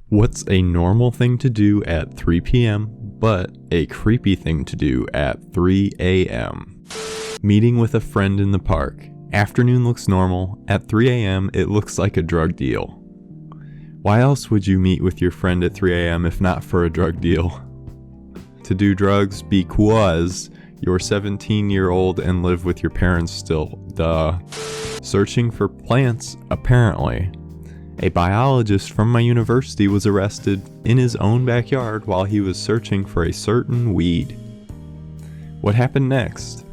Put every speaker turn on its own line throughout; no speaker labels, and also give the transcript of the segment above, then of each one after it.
What's a normal thing to do at 3 p.m., but a creepy thing to do at 3 a.m.? Meeting with a friend in the park. Afternoon looks normal. At 3 a.m., it looks like a drug deal. Why else would you meet with your friend at 3 a.m. if not for a drug deal? To do drugs because you're 17-year-old and live with your parents still. Duh. Searching for plants, apparently. A biologist from my university was arrested in his own backyard while he was searching for a certain weed. What happened next?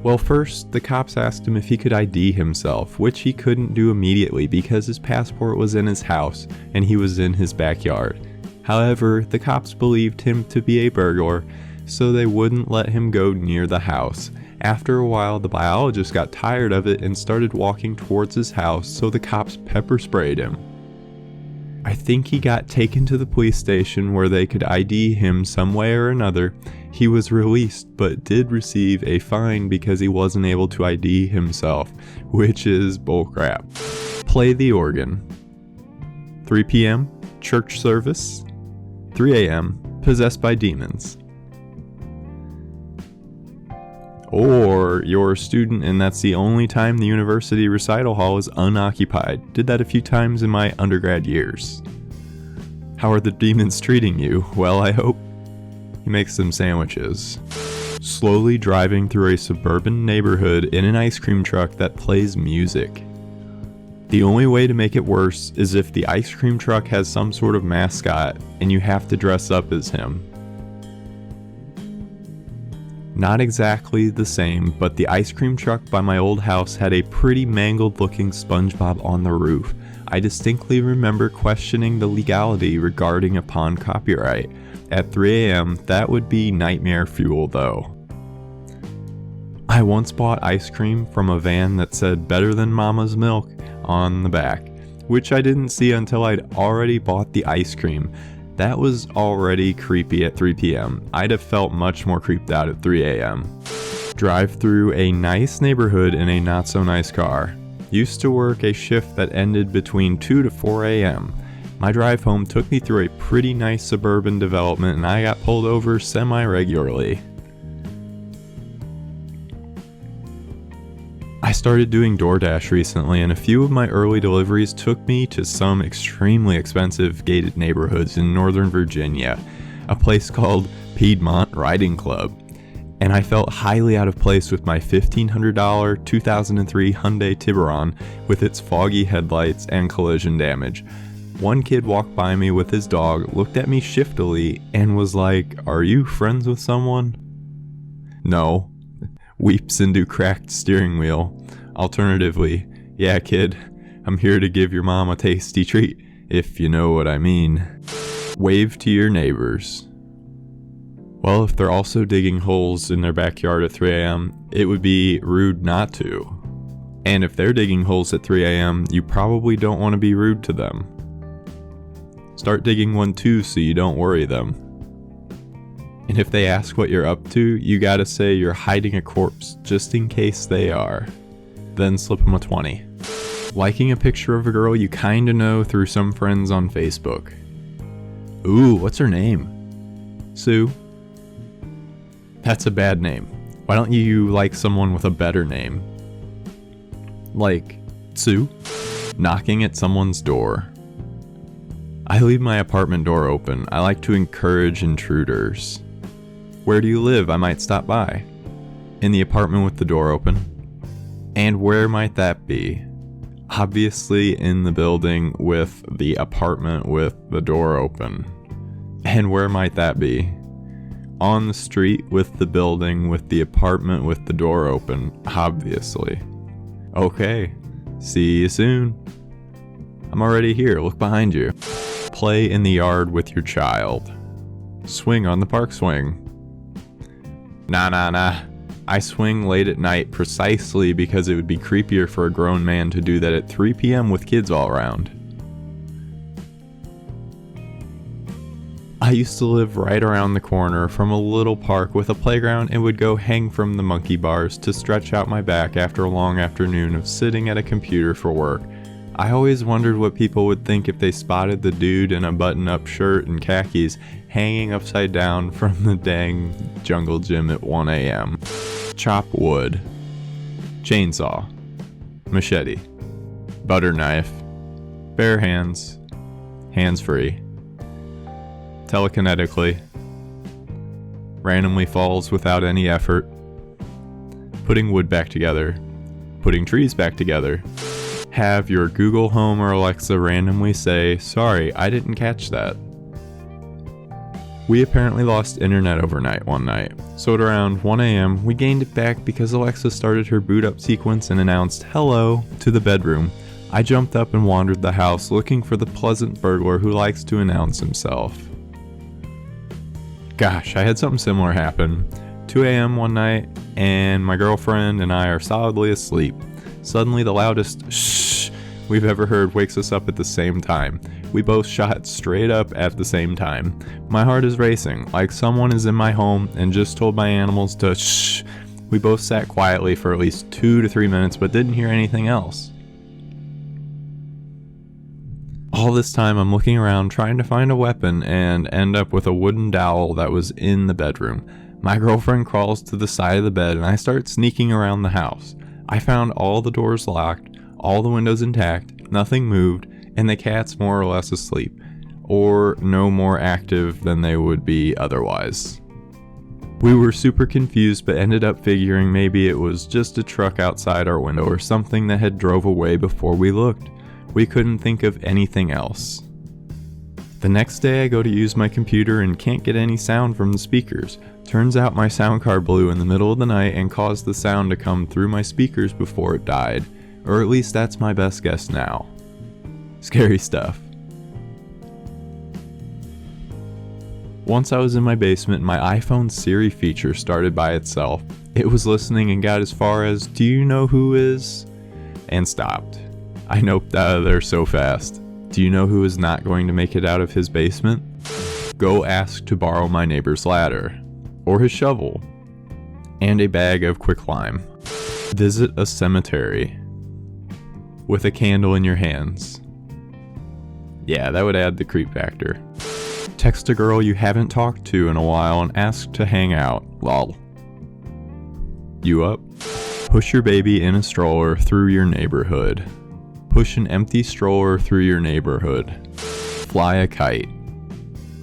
Well, first, the cops asked him if he could ID himself, which he couldn't do immediately because his passport was in his house and he was in his backyard. However, the cops believed him to be a burglar, so they wouldn't let him go near the house. After a while, the biologist got tired of it and started walking towards his house, so the cops pepper sprayed him. I think he got taken to the police station where they could ID him some way or another. He was released, but did receive a fine because he wasn't able to ID himself, which is bullcrap. Play the organ. 3 p.m., church service. 3 a.m., possessed by demons. Or you're a student and that's the only time the university recital hall is unoccupied. Did that a few times in my undergrad years. How are the demons treating you? Well, I hope. He makes them sandwiches. Slowly driving through a suburban neighborhood in an ice cream truck that plays music. The only way to make it worse is if the ice cream truck has some sort of mascot and you have to dress up as him. Not exactly the same, but the ice cream truck by my old house had a pretty mangled looking SpongeBob on the roof. I distinctly remember questioning the legality regarding upon copyright. At 3 a.m., that would be nightmare fuel though. I once bought ice cream from a van that said "better than mama's milk" on the back, which I didn't see until I'd already bought the ice cream. That was already creepy at 3 p.m. I'd have felt much more creeped out at 3 a.m. Drive through a nice neighborhood in a not so nice car. Used to work a shift that ended between 2 to 4 a.m. My drive home took me through a pretty nice suburban development and I got pulled over semi-regularly. I started doing DoorDash recently and a few of my early deliveries took me to some extremely expensive gated neighborhoods in Northern Virginia, a place called Piedmont Riding Club, and I felt highly out of place with my $1,500 2003 Hyundai Tiburon with its foggy headlights and collision damage. One kid walked by me with his dog, looked at me shiftily, and was like, "Are you friends with someone?" No. Weeps into cracked steering wheel. Alternatively, "Yeah kid, I'm here to give your mom a tasty treat, if you know what I mean." Wave to your neighbors. Well, if they're also digging holes in their backyard at 3 a.m., it would be rude not to. And if they're digging holes at 3 a.m., you probably don't want to be rude to them. Start digging one too so you don't worry them. And if they ask what you're up to, you gotta say you're hiding a corpse just in case they are. Then slip them a 20. Liking a picture of a girl you kinda know through some friends on Facebook. Ooh, what's her name? Sue? That's a bad name. Why don't you like someone with a better name? Like Sue? Knocking at someone's door. I leave my apartment door open. I like to encourage intruders. Where do you live? I might stop by. In the apartment with the door open. And where might that be? Obviously in the building with the apartment with the door open. And where might that be? On the street with the building with the apartment with the door open, obviously. Okay, see you soon. I'm already here, look behind you. Play in the yard with your child. Swing on the park swing. Nah. I swing late at night precisely because it would be creepier for a grown man to do that at 3 p.m. with kids all around. I I used to live right around the corner from a little park with a playground and would go hang from the monkey bars to stretch out my back after a long afternoon of sitting at a computer for work. I always wondered what people would think if they spotted the dude in a button-up shirt and khakis hanging upside down from the dang jungle gym at 1 a.m. Chop wood. Chainsaw. Machete. Butter knife. Bare hands. Hands-free. Telekinetically. Randomly falls without any effort. Putting wood back together. Putting trees back together. Have your Google Home or Alexa randomly say, "Sorry, I didn't catch that." We apparently lost internet overnight one night, so at around 1 a.m. we gained it back because Alexa started her boot up sequence and announced "hello" to the bedroom. I jumped up and wandered the house looking for the pleasant burglar who likes to announce himself. Gosh, I had something similar happen. 2 a.m. one night, and my girlfriend and I are solidly asleep. Suddenly the loudest shh we've ever heard wakes us up at the same time. We both shot straight up at the same time. My heart is racing, like someone is in my home and just told my animals to shh. We both sat quietly for at least 2 to 3 minutes but didn't hear anything else. All this time I'm looking around trying to find a weapon and end up with a wooden dowel that was in the bedroom. My girlfriend crawls to the side of the bed and I start sneaking around the house. I found all the doors locked, all the windows intact, nothing moved, and the cats more or less asleep, or no more active than they would be otherwise. We were super confused but ended up figuring maybe it was just a truck outside our window or something that had drove away before we looked. We couldn't think of anything else. The next day I go to use my computer and can't get any sound from the speakers. Turns out my sound card blew in the middle of the night and caused the sound to come through my speakers before it died. Or at least that's my best guess now. Scary stuff. Once I was in my basement, my iPhone Siri feature started by itself. It was listening and got as far as, "Do you know who is?" and stopped. I noped out of there so fast. Do you know who is not going to make it out of his basement? Go ask to borrow my neighbor's ladder. Or his shovel. And a bag of quicklime. Visit a cemetery. With a candle in your hands. Yeah, that would add the creep factor. Text a girl you haven't talked to in a while and ask to hang out. Lol. You up? Push your baby in a stroller through your neighborhood. Push an empty stroller through your neighborhood. Fly a kite.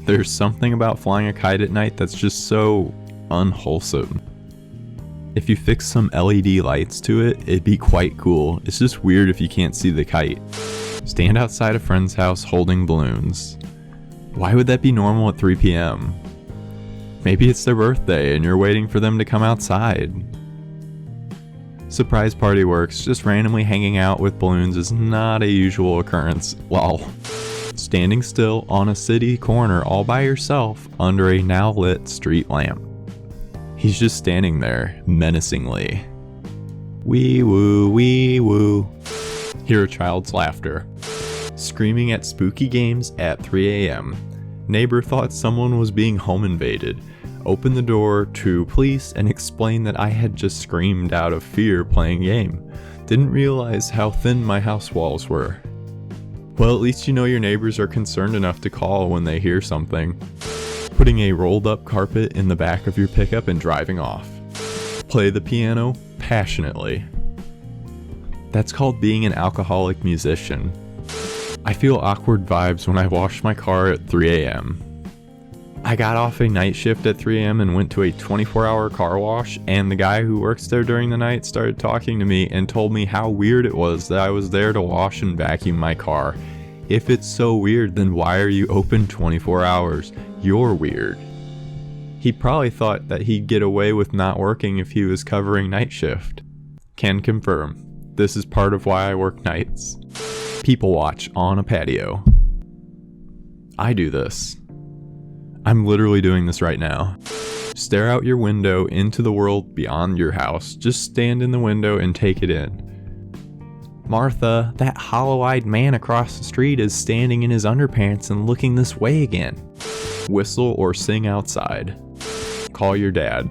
There's something about flying a kite at night that's just so unwholesome. If you fix some LED lights to it, it'd be quite cool. It's just weird if you can't see the kite. Stand outside a friend's house holding balloons. Why would that be normal at 3 p.m.? Maybe it's their birthday and you're waiting for them to come outside. Surprise party works, just randomly hanging out with balloons is not a usual occurrence. Lol. Standing still on a city corner all by yourself under a now lit street lamp. He's just standing there, menacingly. Wee woo, wee woo. Hear a child's laughter. Screaming at spooky games at 3 a.m. Neighbor thought someone was being home invaded. Opened the door to police and explained that I had just screamed out of fear playing game. Didn't realize how thin my house walls were. Well, at least you know your neighbors are concerned enough to call when they hear something. Putting a rolled up carpet in the back of your pickup and driving off. Play the piano passionately. That's called being an alcoholic musician. I feel awkward vibes when I wash my car at 3 a.m. I got off a night shift at 3 a.m. and went to a 24-hour car wash, and the guy who works there during the night started talking to me and told me how weird it was that I was there to wash and vacuum my car. If it's so weird, then why are you open 24 hours? You're weird. He probably thought that he'd get away with not working if he was covering night shift. Can confirm. This is part of why I work nights. People watch on a patio. I do this. I'm literally doing this right now. Stare out your window into the world beyond your house. Just stand in the window and take it in. Martha, that hollow-eyed man across the street is standing in his underpants and looking this way again. Whistle or sing outside. Call your dad.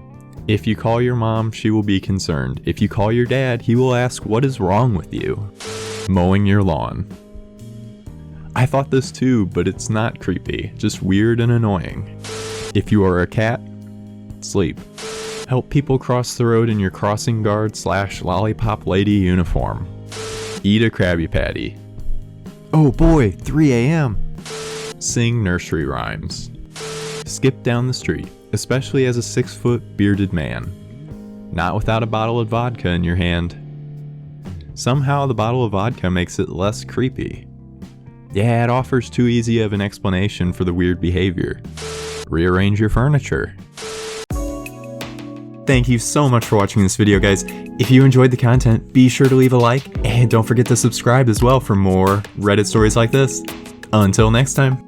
If you call your mom, she will be concerned. If you call your dad, he will ask what is wrong with you. Mowing your lawn. I thought this too, but it's not creepy, just weird and annoying. If you are a cat, sleep. Help people cross the road in your crossing guard / lollipop lady uniform. Eat a Krabby Patty. Oh boy, 3 a.m. Sing nursery rhymes. Skip down the street, especially as a 6-foot bearded man. Not without a bottle of vodka in your hand. Somehow the bottle of vodka makes it less creepy. Yeah, it offers too easy of an explanation for the weird behavior. Rearrange your furniture. Thank you so much for watching this video, guys. If you enjoyed the content, be sure to leave a like, and don't forget to subscribe as well for more Reddit stories like this. Until next time.